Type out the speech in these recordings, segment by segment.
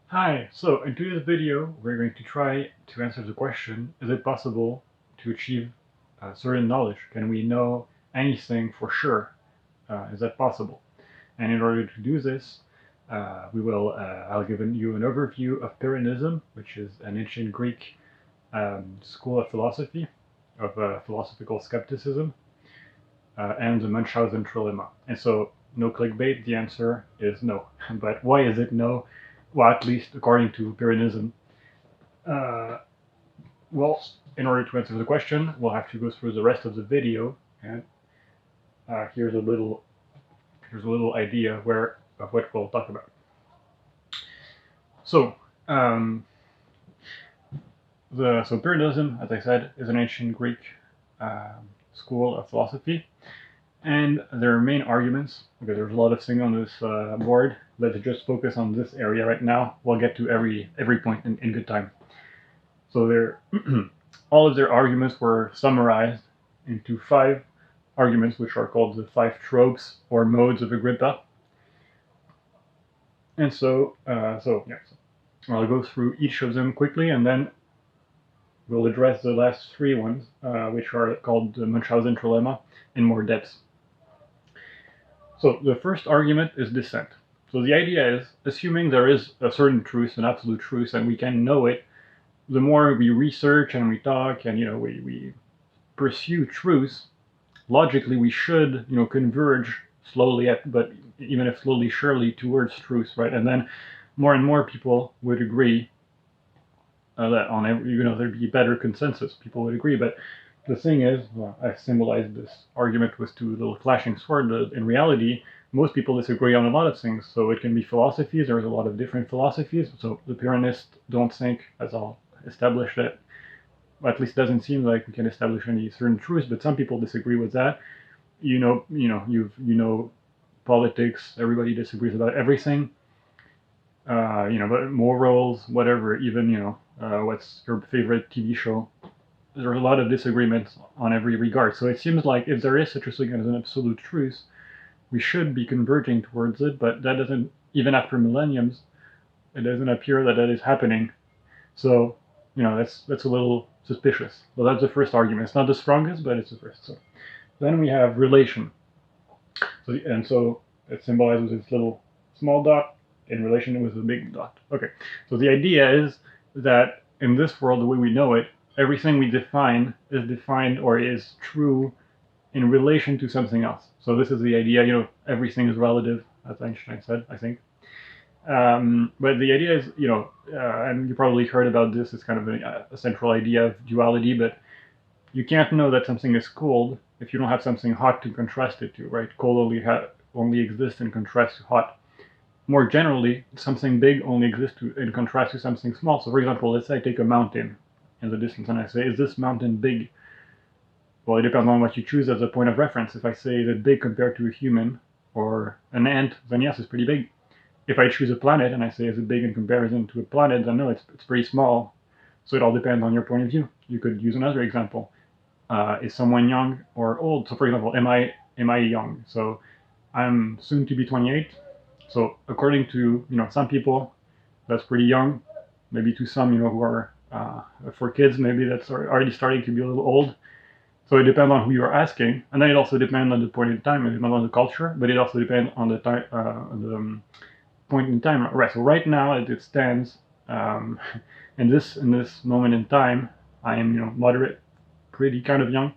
Hi, so in today's video we're going to try to answer the question, is it possible to achieve certain knowledge? Can we know anything for sure? Is that possible? And in order to do this, I'll give you an overview of Pyrrhonism, which is an ancient Greek school of philosophy, of philosophical skepticism, and the Münchhausen Trilemma. And so, no clickbait, the answer is no. But why is it no? Well, at least according to Pyrrhonism. Uh, well, in order to answer the question, we'll have to go through the rest of the video, and here's a little idea of what we'll talk about. So, Pyrrhonism, as I said, is an ancient Greek school of philosophy, and their main arguments, because there's a lot of things on this board, let's just focus on this area right now. We'll get to every point in good time. So all of their arguments were summarized into 5 arguments, which are called the 5 tropes or modes of Agrippa. And so I'll go through each of them quickly, and then we'll address the last 3 ones, which are called the Münchhausen Trilemma, in more depth. So the first argument is Dissent. So the idea is, assuming there is a certain truth, an absolute truth, and we can know it, the more we research and we talk and we pursue truth, logically we should converge slowly, but even if slowly, surely towards truth, right? And then more and more people would agree that on every, there'd be better consensus. People would agree, but the thing is, I symbolized this argument with 2 little flashing swords. In reality, most people disagree on a lot of things. So it can be philosophies. There's a lot of different philosophies. So the Pyrrhonists don't think, as I'll establish, that, at least doesn't seem like we can establish any certain truths. But some people disagree with that. Politics. Everybody disagrees about everything. But morals, whatever. Even what's your favorite TV show? There's a lot of disagreements on every regard. So it seems like if there is such a thing as an absolute truth, we should be converging towards it, but that doesn't, even after millenniums, it doesn't appear that is happening. So, that's a little suspicious. Well, that's the first argument. It's not the strongest, but it's the first. So then we have relation. So it symbolizes this little small dot in relation with a big dot. Okay, so the idea is that in this world, the way we know it, everything we define is defined or is true in relation to something else. So this is the idea, everything is relative, as Einstein said, I think. But the idea is, and you probably heard about this, it's kind of a central idea of duality, but you can't know that something is cold if you don't have something hot to contrast it to, right? Cold only exists in contrast to hot. More generally, something big only exists in contrast to something small. So for example, let's say I take a mountain in the distance and I say, is this mountain big? Well, it depends on what you choose as a point of reference. If I say that big compared to a human or an ant, then yes, it's pretty big. If I choose a planet and I say is it big in comparison to a planet, then no, it's pretty small. So it all depends on your point of view. You could use another example. Is someone young or old? So for example, am I young? So I'm soon to be 28. So according to some people, that's pretty young. Maybe to some who are for kids, maybe that's already starting to be a little old. So it depends on who you're asking, and then it also depends on the point in time. It depends on the culture, but it also depends on the time, point in time. Right. So right now, as it stands, in this moment in time, I am moderate, pretty kind of young.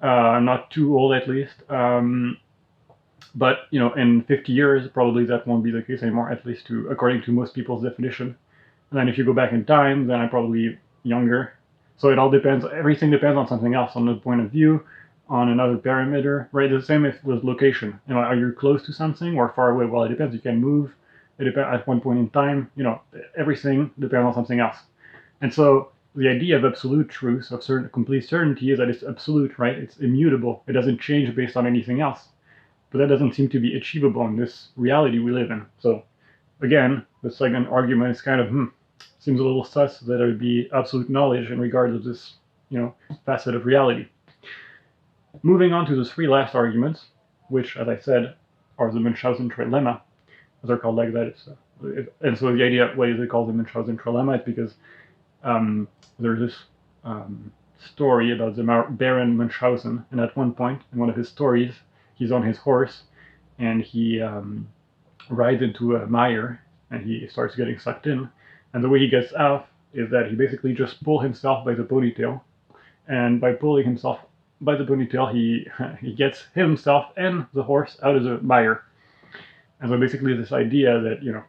I'm not too old, at least. But in 50 years, probably that won't be the case anymore, at least according to most people's definition. And then if you go back in time, then I'm probably younger. So it all depends. Everything depends on something else, on the point of view, on another parameter, right? The same with location. Are you close to something or far away? Well, it depends. You can move. It depends at one point in time. Everything depends on something else. And so the idea of absolute truth, of complete certainty, is that it's absolute, right? It's immutable. It doesn't change based on anything else. But that doesn't seem to be achievable in this reality we live in. So again, the second argument is kind of, seems a little sus that there would be absolute knowledge in regard to this, facet of reality. Moving on to the 3 last arguments, which, as I said, are the Münchhausen Trilemma. They're called like that. It's And so the idea, why is it called the Münchhausen Trilemma, is because there's this story about the Baron Münchhausen, and at one point in one of his stories, he's on his horse, and he rides into a mire, and he starts getting sucked in, and the way he gets out is that he basically just pulls himself by the ponytail, and by pulling himself by the ponytail, he gets himself and the horse out of the mire. And so basically this idea that,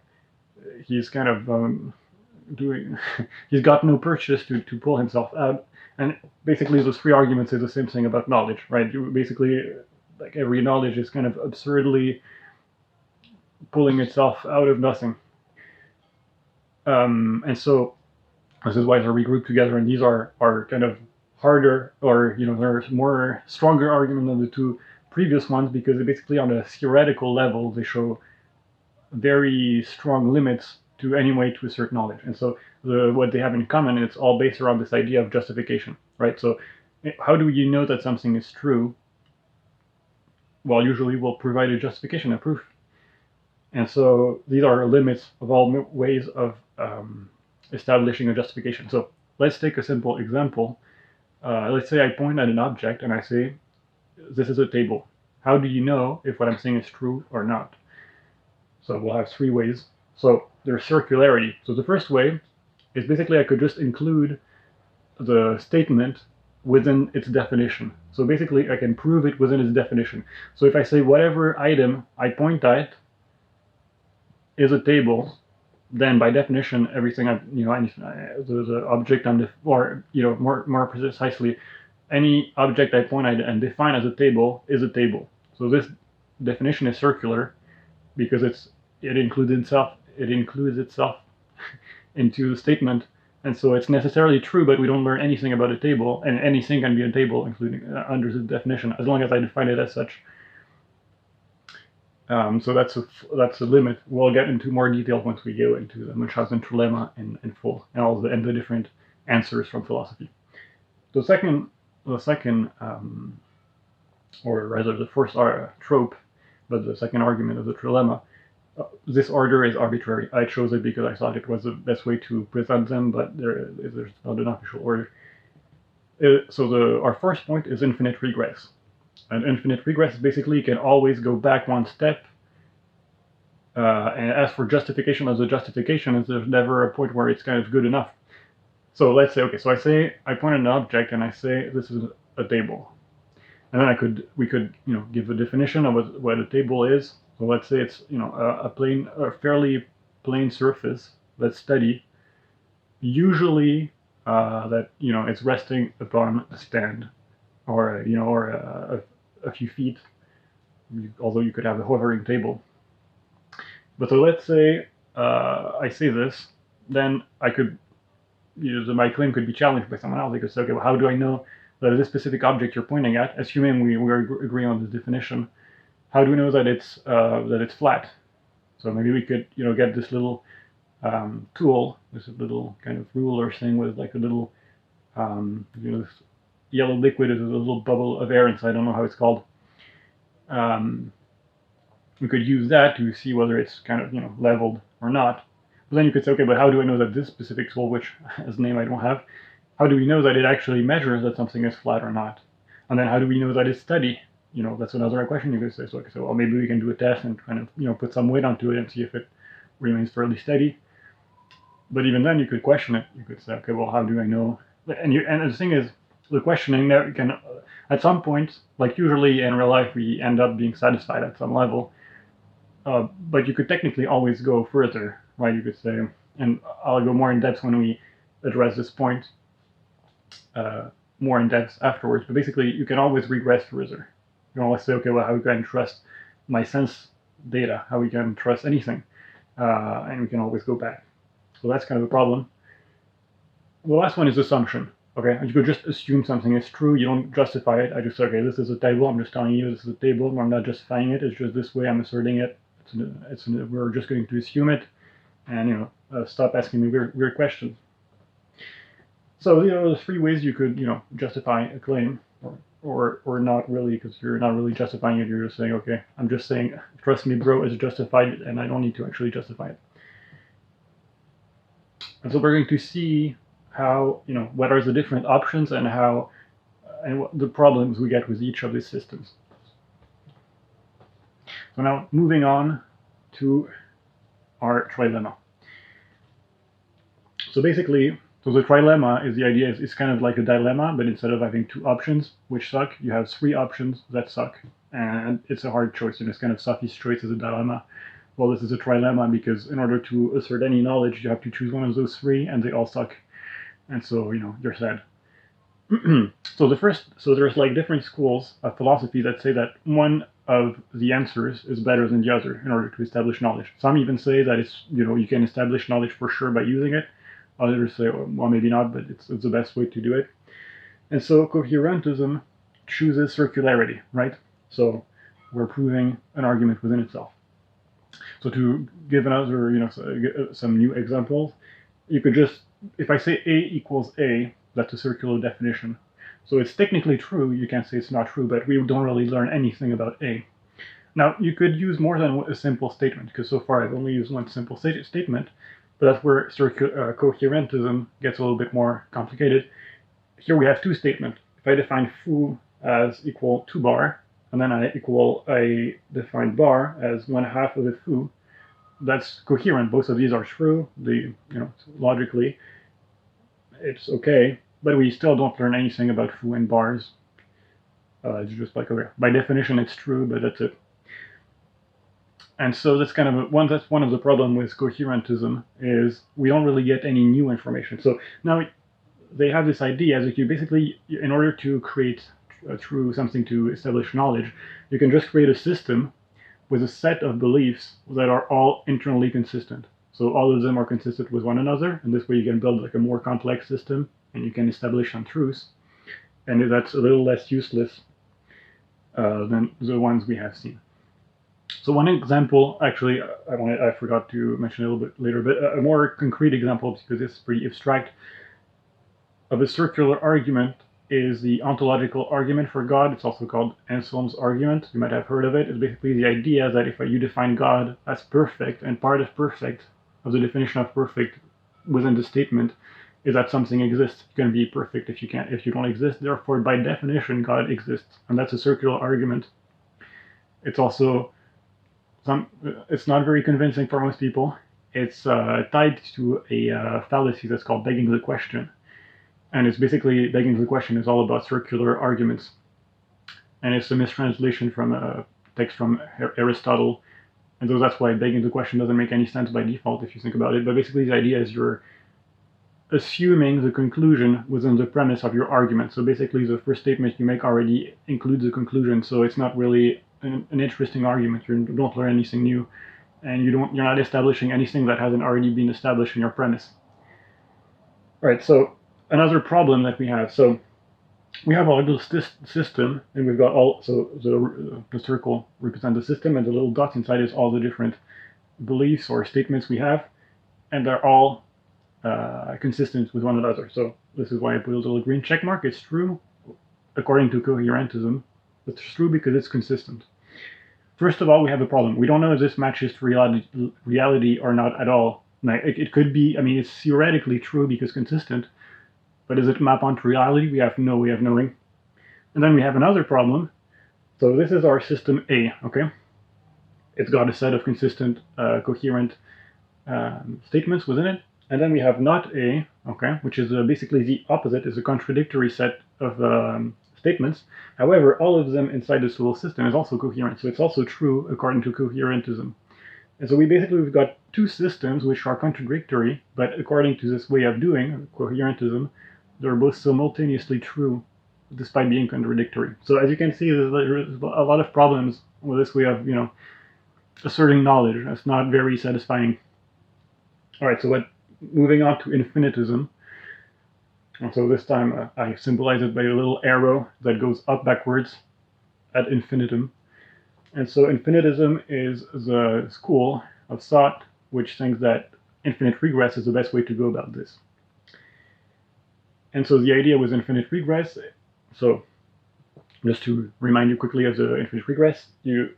he's kind of doing, he's got no purchase to pull himself out. And basically those three arguments say the same thing about knowledge, right? Basically, like every knowledge is kind of absurdly pulling itself out of nothing. And so this is why they're regrouped together, and these are kind of harder, or there's more stronger argument than the two previous ones, because basically on a theoretical level they show very strong limits to any way to assert knowledge. And so what they have in common, it's all based around this idea of justification, right? So how do you know that something is true? Well, usually we'll provide a justification, a proof. And so these are limits of all ways of establishing a justification. So let's take a simple example. Let's say I point at an object and I say, this is a table. How do you know if what I'm saying is true or not? So we'll have three ways. So there's circularity. So the first way is basically I could just include the statement within its definition. So basically I can prove it within its definition. So if I say whatever item I point at is a table, then by definition everything the object or more precisely, any object I point at and define as a table is a table. So this definition is circular because it includes itself into the statement, and so it's necessarily true, but we don't learn anything about a table, and anything can be a table, including under the definition, as long as I define it as such. So that's a limit. We'll get into more detail once we go into the Münchhausen Trilemma in full, and all the different answers from philosophy. The second, or rather the first trope, but the second argument of the trilemma, this order is arbitrary. I chose it because I thought it was the best way to present them, but there's not an official order. So our first point is infinite regress. And infinite regress basically you can always go back one step. And as for justification as a justification, there's never a point where it's kind of good enough. So let's say, so I point at an object and I say this is a table. And then we could give a definition of what a table is. So let's say it's a fairly plain surface that's steady. Usually that it's resting upon a stand or a few feet. Although you could have a hovering table. But so let's say I say this, then I could my claim could be challenged by someone else. They could say, okay, well, how do I know that this specific object you're pointing at, assuming we agree on this definition, how do we know that it's flat? So maybe we could get this little tool, this little kind of ruler thing with like a little this yellow liquid is a little bubble of air inside. I don't know how it's called. We could use that to see whether it's kind of leveled or not. But then you could say, okay, but how do I know that this specific tool, which as name I don't have, how do we know that it actually measures that something is flat or not? And then how do we know that it's steady? That's another question you could say. So, well, maybe we can do a test and kind of put some weight onto it and see if it remains fairly steady. But even then, you could question it. You could say, okay, well, how do I know? And the thing is, the questioning that can, at some point, like usually in real life, we end up being satisfied at some level. But you could technically always go further, right? You could say, and I'll go more in depth when we address this point more in depth afterwards. But basically, you can always regress further. You can always say, okay, well, how we can trust my sense data, how we can trust anything, and we can always go back. So that's kind of a problem. The last one is assumption. Okay, you could just assume something is true. You don't justify it. I just say, okay, this is a table. I'm just telling you this is a table. I'm not justifying it. It's just this way I'm asserting it. We're just going to assume it, and stop asking me weird questions. So there's three ways you could justify a claim, or not really, because you're not really justifying it. You're just saying, okay, I'm just saying, trust me, bro, it's justified, and I don't need to actually justify it. And so we're going to see how, what are the different options and what the problems we get with each of these systems. So now moving on to our trilemma. So basically, the trilemma is the idea it's kind of like a dilemma, but instead of having two options which suck, you have three options that suck, and it's a hard choice. It's kind of Sophie's choice is a dilemma. Well, this is a trilemma because in order to assert any knowledge, you have to choose one of those three, and they all suck, and so you're sad. So there's like different schools of philosophy that say that one of the answers is better than the other in order to establish knowledge. Some even say that it's you can establish knowledge for sure by using it. Others say, well, maybe not, but it's the best way to do it. And so coherentism chooses circularity, right? So we're proving an argument within itself. So to give another, some new examples, you could just, if I say A equals A, that's a circular definition. So it's technically true, you can't say it's not true, but we don't really learn anything about A. Now, you could use more than a simple statement, because so far I've only used one simple statement, but that's where coherentism gets a little bit more complicated. Here we have two statements. If I define foo as equal to bar, and then I define bar as 1/2 of the foo, that's coherent. Both of these are true. Logically, it's okay, but we still don't learn anything about foo and bars. It's just like, okay, by definition it's true, but that's it. And so that's kind of one of the problems with coherentism is we don't really get any new information. So now they have this idea that you basically, in order to create something to establish knowledge, you can just create a system with a set of beliefs that are all internally consistent. So all of them are consistent with one another, and this way you can build like a more complex system, and you can establish some truths, and that's a little less useless than the ones we have seen. So one example, actually, I forgot to mention a little bit later, but a more concrete example, because it's pretty abstract, of a circular argument is the ontological argument for God. It's also called Anselm's argument. You might have heard of it. It's basically the idea that if you define God as perfect, and part of perfect, of the definition of perfect within the statement, is that something exists. You can be perfect if you don't exist. Therefore, by definition, God exists, and that's a circular argument. It's also it's not very convincing for most people. It's tied to a fallacy that's called begging the question. And it's basically, begging the question is all about circular arguments. And it's a mistranslation from a text from Aristotle. And so that's why begging the question doesn't make any sense by default if you think about it. But basically the idea is you're assuming the conclusion within the premise of your argument. So basically the first statement you make already includes the conclusion. So it's not really an interesting argument. You don't learn anything new, and you're not establishing anything that hasn't already been established in your premise. All right, so another problem that we have. So we have our little system, and we've got the circle represents the system, and the little dots inside is all the different beliefs or statements we have, and they're all consistent with one another. So this is why I put a little green check mark. It's true according to coherentism. It's true because it's consistent. First of all, we have a problem. We don't know if this matches to reality or not at all. It could be, it's theoretically true because consistent, but does it map onto reality? We have no ring. And then we have another problem. So this is our system A, okay? It's got a set of consistent, coherent statements within it. And then we have not A, okay, which is basically the opposite, is a contradictory set of statements. However, all of them inside this little system is also coherent, so it's also true according to coherentism. And so we've got two systems which are contradictory, but according to this way of doing, coherentism, they're both simultaneously true, despite being contradictory. So as you can see, there's a lot of problems with this way of, asserting knowledge. That's not very satisfying. All right, so moving on to infinitism. And so this time I symbolize it by a little arrow that goes up backwards at infinitum. And so infinitism is the school of thought which thinks that infinite regress is the best way to go about this. And so the idea with infinite regress, so just to remind you quickly of the infinite regress, you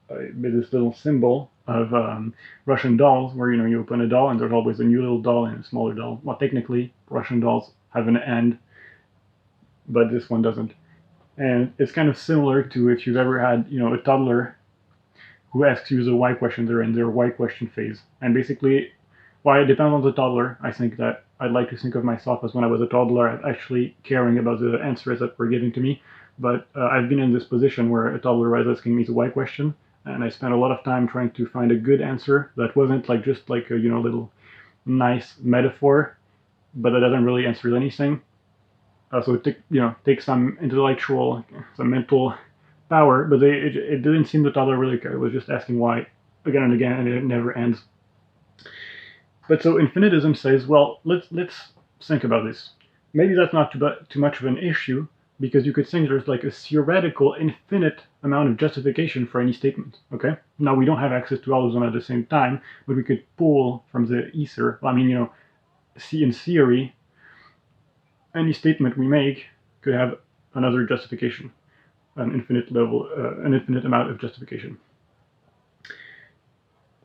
made this little symbol of Russian dolls, where you open a doll and there's always a new little doll and a smaller doll. Well, technically, Russian dolls have an end, but this one doesn't. And it's kind of similar to if you've ever had, a toddler who asks you the why question. They're in their why question phase, and basically, why it depends on the toddler. I think that I'd like to think of myself as when I was a toddler, actually caring about the answers that were given to me. But I've been in this position where a toddler was asking me the why question, and I spent a lot of time trying to find a good answer that wasn't like just like a little nice metaphor, but that doesn't really answer anything. So it takes some intellectual, some mental power, but it didn't seem the toddler really cared. It was just asking why again and again, and it never ends. But so infinitism says, well, let's think about this. Maybe that's not too much of an issue, because you could think there's like a theoretical infinite amount of justification for any statement. Okay. Now we don't have access to all of them at the same time, but we could pull from the ether. I mean, see in theory, any statement we make could have another justification, an infinite amount of justification.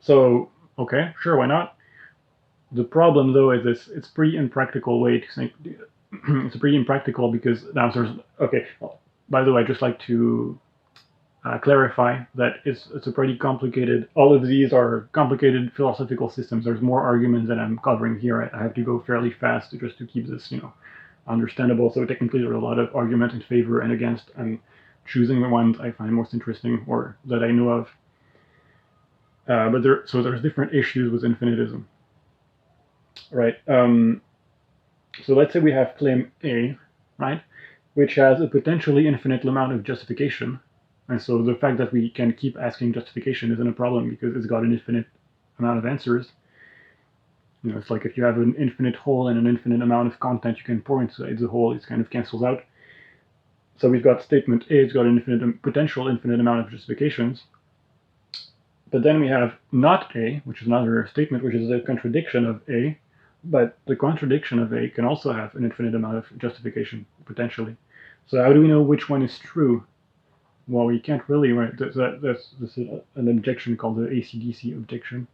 So, okay, sure, why not? The problem, though, is this: it's a pretty impractical way to think. It's pretty impractical because now there's okay. Well, by the way, I'd just like to clarify that it's a pretty complicated. All of these are complicated philosophical systems. There's more arguments than I'm covering here. I have to go fairly fast just to keep this, understandable. So technically, there are a lot of arguments in favor and against. I'm choosing the ones I find most interesting or that I know of. But there's different issues with infinitism, right? So let's say we have claim A, right, which has a potentially infinite amount of justification, and so the fact that we can keep asking justification isn't a problem because it's got an infinite amount of answers. It's like if you have an infinite hole and an infinite amount of content you can pour inside the hole, it kind of cancels out. So we've got statement A, it's got an potential infinite amount of justifications. But then we have not A, which is another statement, which is a contradiction of A. But the contradiction of A can also have an infinite amount of justification, potentially. So how do we know which one is true? Well, we can't really, right? That's an objection called the AC/DC objection.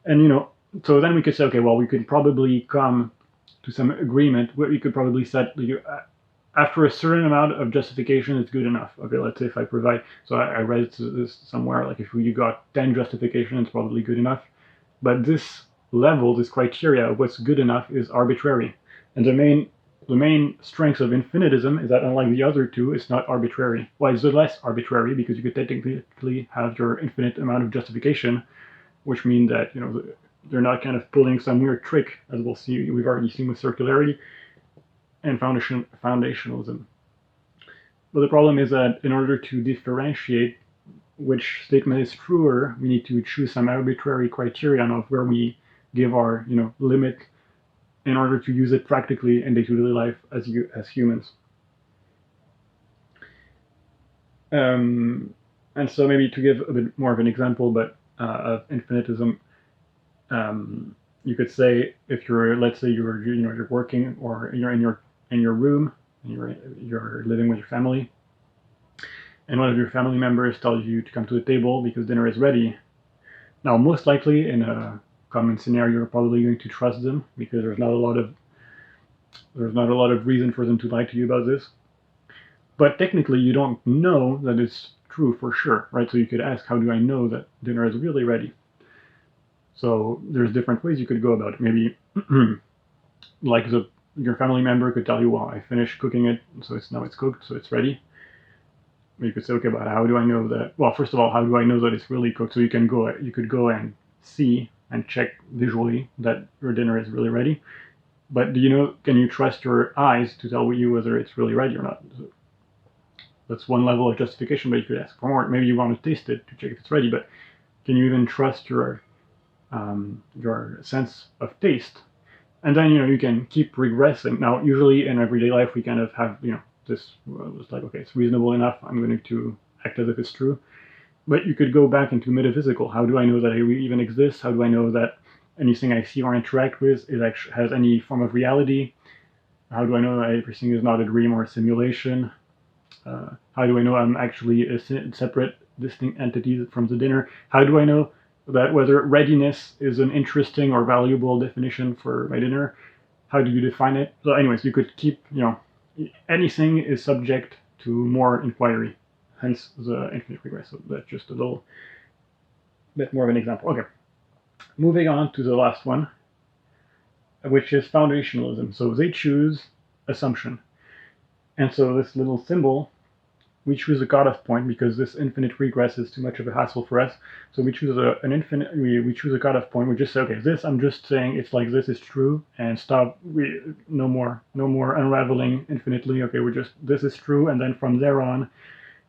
And, so then we could say, okay, well, we could probably come to some agreement where we could probably set, after a certain amount of justification, it's good enough. Okay, let's say if I provide, so I read this somewhere, like if you got 10 justification, it's probably good enough. But this level, this criteria of what's good enough is arbitrary. And the main strength of infinitism is that unlike the other two, it's not arbitrary. Well, it's less arbitrary because you could technically have your infinite amount of justification, which means that, they're not kind of pulling some weird trick, as we've already seen with circularity and foundationalism. But the problem is that in order to differentiate which statement is truer, we need to choose some arbitrary criterion of where we give our limit in order to use it practically in day-to-day life as humans. And so maybe to give a bit more of an example, but of infinitism, you could say if let's say you're working or you're in your room and you're living with your family, and one of your family members tells you to come to the table because dinner is ready. Now, most likely in a common scenario, you're probably going to trust them because there's not a lot of reason for them to lie to you about this. But technically, you don't know that it's true for sure, right? So you could ask, how do I know that dinner is really ready? So there's different ways you could go about it. Maybe like your family member could tell you, well, I finished cooking it, so it's cooked, so it's ready. You could say, okay, but how do I know that? Well, first of all, how do I know that it's really cooked? So you could go and see and check visually that your dinner is really ready. But can you trust your eyes to tell you whether it's really ready or not? So that's one level of justification, but you could ask for more. Maybe you want to taste it to check if it's ready, but can you even trust your sense of taste? And then you can keep regressing. Now, usually in everyday life, we kind of have this was like, okay, it's reasonable enough. I'm going to act as if it's true. But you could go back into metaphysical. How do I know that I even exist? How do I know that anything I see or interact with has any form of reality? How do I know that everything is not a dream or a simulation? How do I know I'm actually a separate distinct entities from the dinner. How do I know that whether readiness is an interesting or valuable definition for my dinner? How do you define it? So anyways, you could keep, anything is subject to more inquiry, hence the infinite regress. So that's just a little bit more of an example. Okay, moving on to the last one, which is foundationalism. So they choose assumption. And so this little symbol, we choose a cutoff point because this infinite regress is too much of a hassle for us. So we choose we choose a cutoff point. We just say, okay, this I'm just saying it's like this is true, and stop. No more unraveling infinitely. Okay, this is true, and then from there on,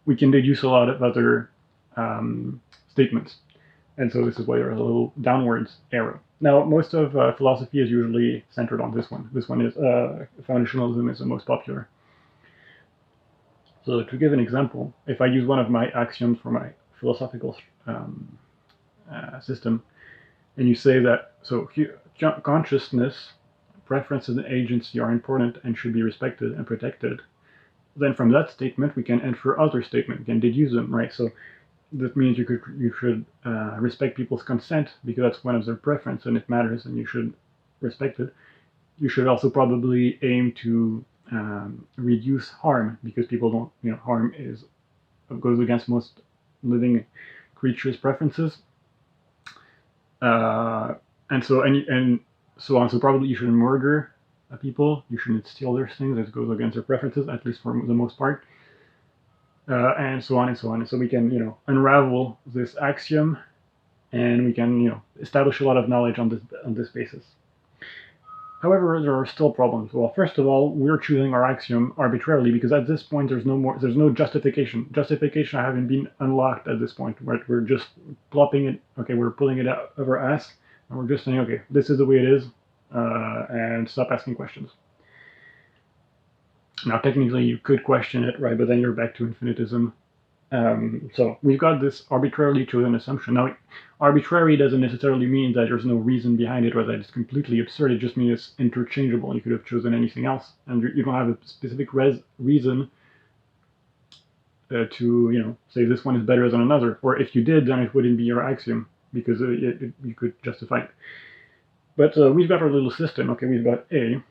we can deduce a lot of other statements. And so this is why there's a little downwards arrow. Now, most of philosophy is usually centered on this one. This one is foundationalism is the most popular. So to give an example, if I use one of my axioms for my philosophical system, and you say that, so consciousness, preferences, and agency are important and should be respected and protected, then from that statement we can infer other statements, we can deduce them, right? So that means you should respect people's consent because that's one of their preference and it matters and you should respect it. You should also probably aim to reduce harm because people don't, harm goes against most living creatures' preferences, and so so on. So probably you shouldn't murder people. You shouldn't steal their things. That goes against their preferences, at least for the most part, and so on and so on. And so we can, unravel this axiom, and we can, establish a lot of knowledge on this basis. However, there are still problems. Well, first of all, we're choosing our axiom arbitrarily because at this point there's no justification. Justification haven't been unlocked at this point. We're just plopping it. Okay, we're pulling it out of our ass, and we're just saying, okay, this is the way it is, and stop asking questions. Now, technically, you could question it, right? But then you're back to infinitism. So we've got this arbitrarily chosen assumption. Now, arbitrary doesn't necessarily mean that there's no reason behind it or that it's completely absurd. It just means it's interchangeable. You could have chosen anything else, and you don't have a specific reason to, say this one is better than another. Or if you did, then it wouldn't be your axiom because you could justify it. But we've got our little system. Okay, we've got A.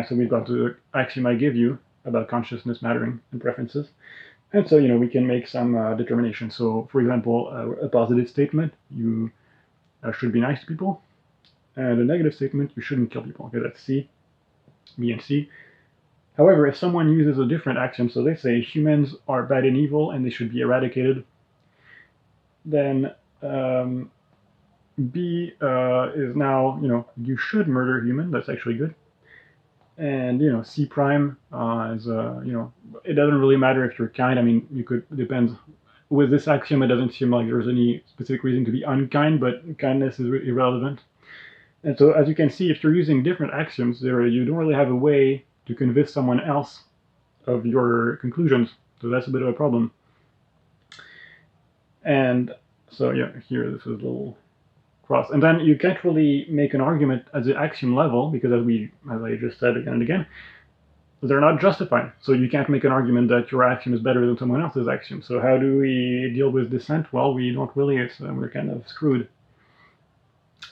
So we've got the axiom I give you about consciousness, mattering, and preferences. And so, we can make some determination. So, for example, a positive statement, you should be nice to people. And a negative statement, you shouldn't kill people. Okay, that's C, B, and C. However, if someone uses a different axiom, so they say humans are bad and evil and they should be eradicated, then B is now, you should murder human. That's actually good. And C prime is it doesn't really matter if you're kind. I mean, it depends. With this axiom, it doesn't seem like there's any specific reason to be unkind, but kindness is irrelevant. And so, as you can see, if you're using different axioms, you don't really have a way to convince someone else of your conclusions. So that's a bit of a problem. And so, here this is a little cross. And then you can't really make an argument at the axiom level because, as I just said again and again, they're not justified. So you can't make an argument that your axiom is better than someone else's axiom. So how do we deal with dissent? Well, we don't really. We're kind of screwed.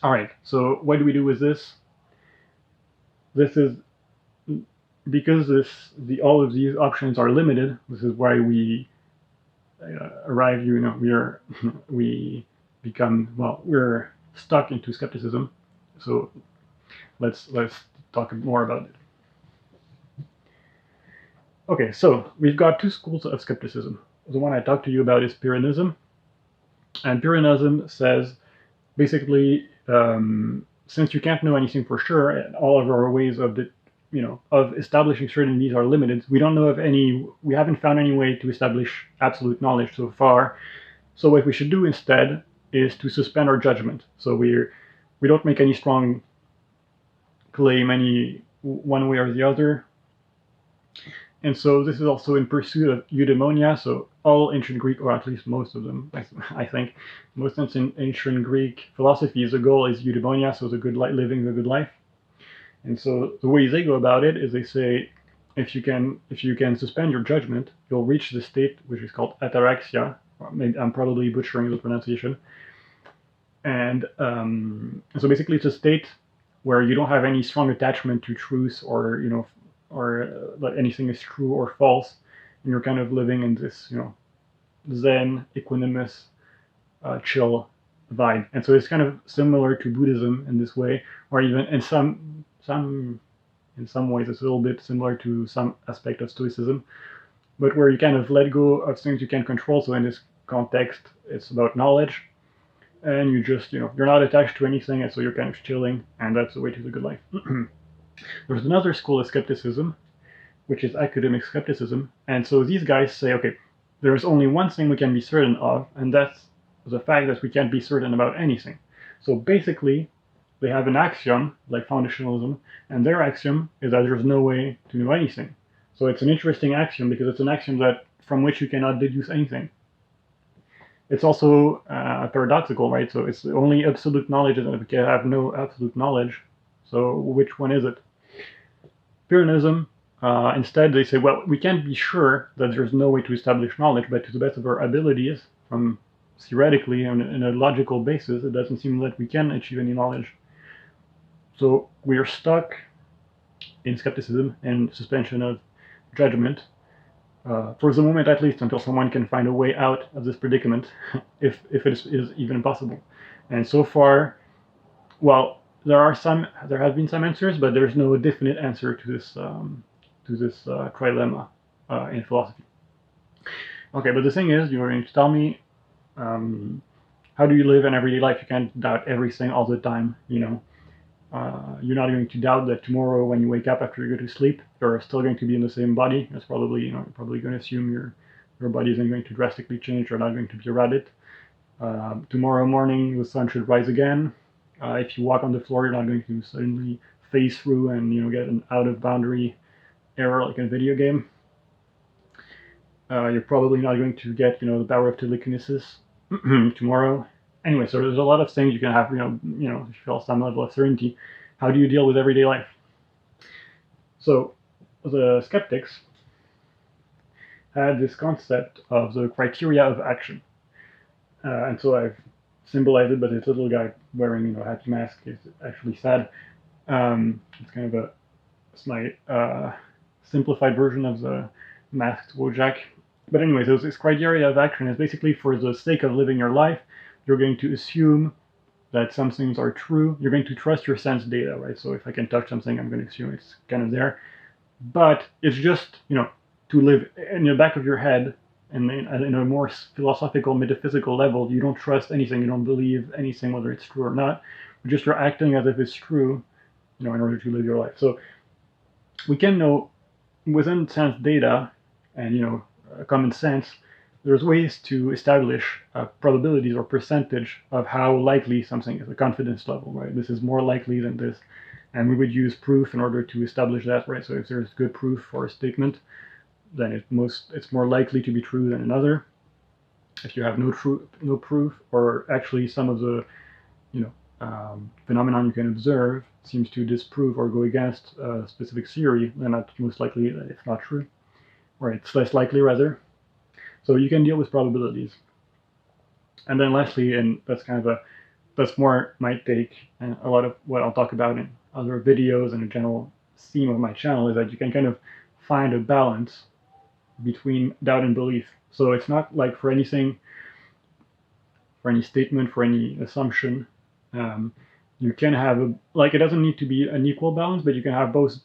All right. So what do we do with this? This is because all of these options are limited. This is why we arrive. We become we're stuck into skepticism. So let's talk more about it. Okay, so we've got two schools of skepticism. The one I talked to you about is Pyrrhonism, and Pyrrhonism says basically since you can't know anything for sure, and all of our ways of establishing certainties are limited, we haven't found any way to establish absolute knowledge so far. So what we should do instead is to suspend our judgment. So we don't make any strong claim any one way or the other. And so this is also in pursuit of eudaimonia. So all ancient Greek, or at least most of them, I think, most ancient Greek philosophy, the goal is eudaimonia, so living the good life. And so the way they go about it is they say, if you can suspend your judgment, you'll reach the state which is called ataraxia, Maybe I'm probably butchering the pronunciation. And so basically, it's a state where you don't have any strong attachment to truth, or that anything is true or false, and you're kind of living in this Zen, equanimous, chill vibe. And so it's kind of similar to Buddhism in this way, or even in some ways it's a little bit similar to some aspect of Stoicism, but where you kind of let go of things you can control. So in this context, it's about knowledge, and you just you're not attached to anything, and so you're kind of chilling, and that's the way to the good life. There's another school of skepticism, which is academic skepticism, and so these guys say, okay, there's only one thing we can be certain of, and that's the fact that we can't be certain about anything. So basically, they have an axiom, like foundationalism, and their axiom is that there's no way to know anything. So it's an interesting axiom because it's an axiom that from which you cannot deduce anything. It's also paradoxical, right? So it's only absolute knowledge, and we can have no absolute knowledge. So which one is it? Pyrrhonism, instead, they say, well, we can't be sure that there's no way to establish knowledge, but to the best of our abilities, from theoretically and in a logical basis, it doesn't seem that we can achieve any knowledge. So we are stuck in skepticism and suspension of judgment, for the moment at least, until someone can find a way out of this predicament, if it is even possible. And so far, well, there have been some answers, but there's no definite answer to this trilemma in philosophy. Okay, but the thing is, you're going to tell me, how do you live an everyday life? You can't doubt everything all the time, You're not going to doubt that tomorrow when you wake up after you go to sleep, you're still going to be in the same body. That's probably, you're probably going to assume your body isn't going to drastically change. You're not going to be a rabbit. Tomorrow morning, the sun should rise again. If you walk on the floor, you're not going to suddenly phase through and get an out-of-boundary error like in a video game. You're probably not going to get the power of telekinesis tomorrow. Anyway, so there's a lot of things you can have. If you feel some level of certainty, how do you deal with everyday life? So the skeptics had this concept of the criteria of action, and so I've symbolized it, but this little guy wearing a happy mask is actually sad. It's kind of it's my simplified version of the masked Wojak. But anyway, so this criteria of action is basically, for the sake of living your life, you're going to assume that some things are true. You're going to trust your sense data, right? So if I can touch something, I'm going to assume it's kind of there. But it's just, to live in the back of your head, and in a more philosophical, metaphysical level, you don't trust anything. You don't believe anything, whether it's true or not. Just you're acting as if it's true, in order to live your life. So we can know within sense data and, common sense, there's ways to establish probabilities or percentage of how likely something is, a confidence level, right? This is more likely than this. And we would use proof in order to establish that, right? So if there's good proof for a statement, then it's more likely to be true than another. If you have no proof, or actually some of the phenomenon you can observe seems to disprove or go against a specific theory, then that's most likely that it's not true, or it's less likely rather. So you can deal with probabilities. And then lastly, and that's more my take, and a lot of what I'll talk about in other videos and a general theme of my channel, is that you can kind of find a balance between doubt and belief. So it's not like for anything, for any statement, for any assumption, you can have it doesn't need to be an equal balance, but you can have both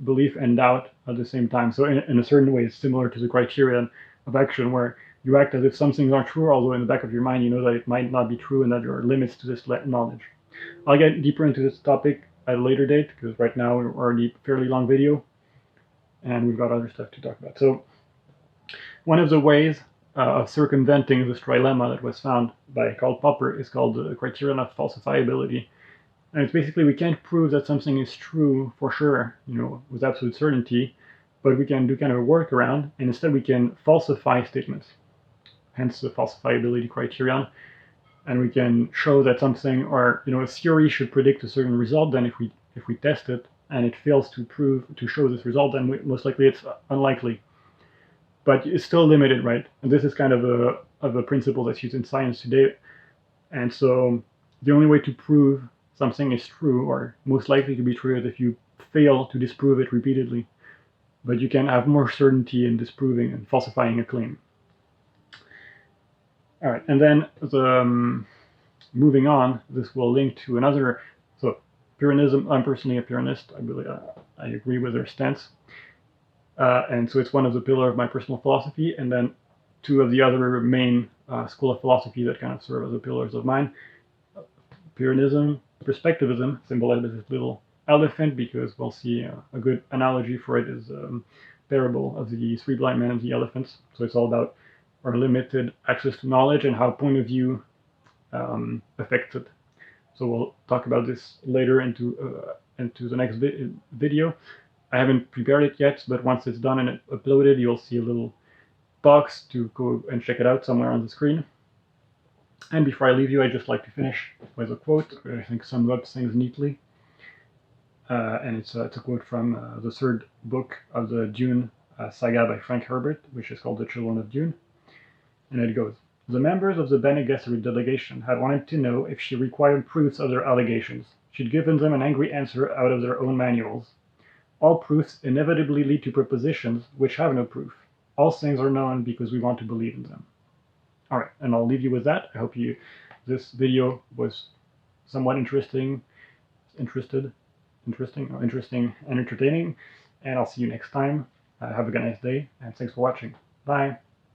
belief and doubt at the same time. So in a certain way, it's similar to the criterion of action, where you act as if some things are true, although in the back of your mind you know that it might not be true and that there are limits to this knowledge. I'll get deeper into this topic at a later date, because right now we're already fairly long video and we've got other stuff to talk about. So one of the ways of circumventing this trilemma that was found by Karl Popper is called the criterion of falsifiability. And it's basically, we can't prove that something is true for sure, with absolute certainty, but we can do kind of a workaround, and instead we can falsify statements, hence the falsifiability criterion. And we can show that something, or a theory should predict a certain result. Then if we test it and it fails to show this result, then most likely it's unlikely. But it's still limited, right? And this is kind of of the principles that's used in science today. And so the only way to prove something is true, or most likely to be true, is if you fail to disprove it repeatedly. But you can have more certainty in disproving and falsifying a claim. All right, and then moving on, this will link to another. So Pyrrhonism, I'm personally a Pyrrhonist. I agree with their stance. And so it's one of the pillars of my personal philosophy, and then two of the other main school of philosophy that kind of serve as the pillars of mine. Pyrrhonism, perspectivism, symbolized by this little elephant, because we'll see a good analogy for it is parable of the three blind men and the elephants. So it's all about our limited access to knowledge and how point of view affects it. So we'll talk about this later into the next video. I haven't prepared it yet, but once it's done and uploaded, you'll see a little box to go and check it out somewhere on the screen. And before I leave you, I'd just like to finish with a quote, which I think sums up things neatly. And it's a quote from the third book of the Dune saga by Frank Herbert, which is called The Children of Dune. And it goes, "The members of the Bene Gesserit delegation had wanted to know if she required proofs of their allegations. She'd given them an angry answer out of their own manuals. All proofs inevitably lead to propositions which have no proof. All things are known because we want to believe in them." All right, and I'll leave you with that. I hope this video was somewhat interesting and entertaining. And I'll see you next time. Have a good nice day, and thanks for watching. Bye.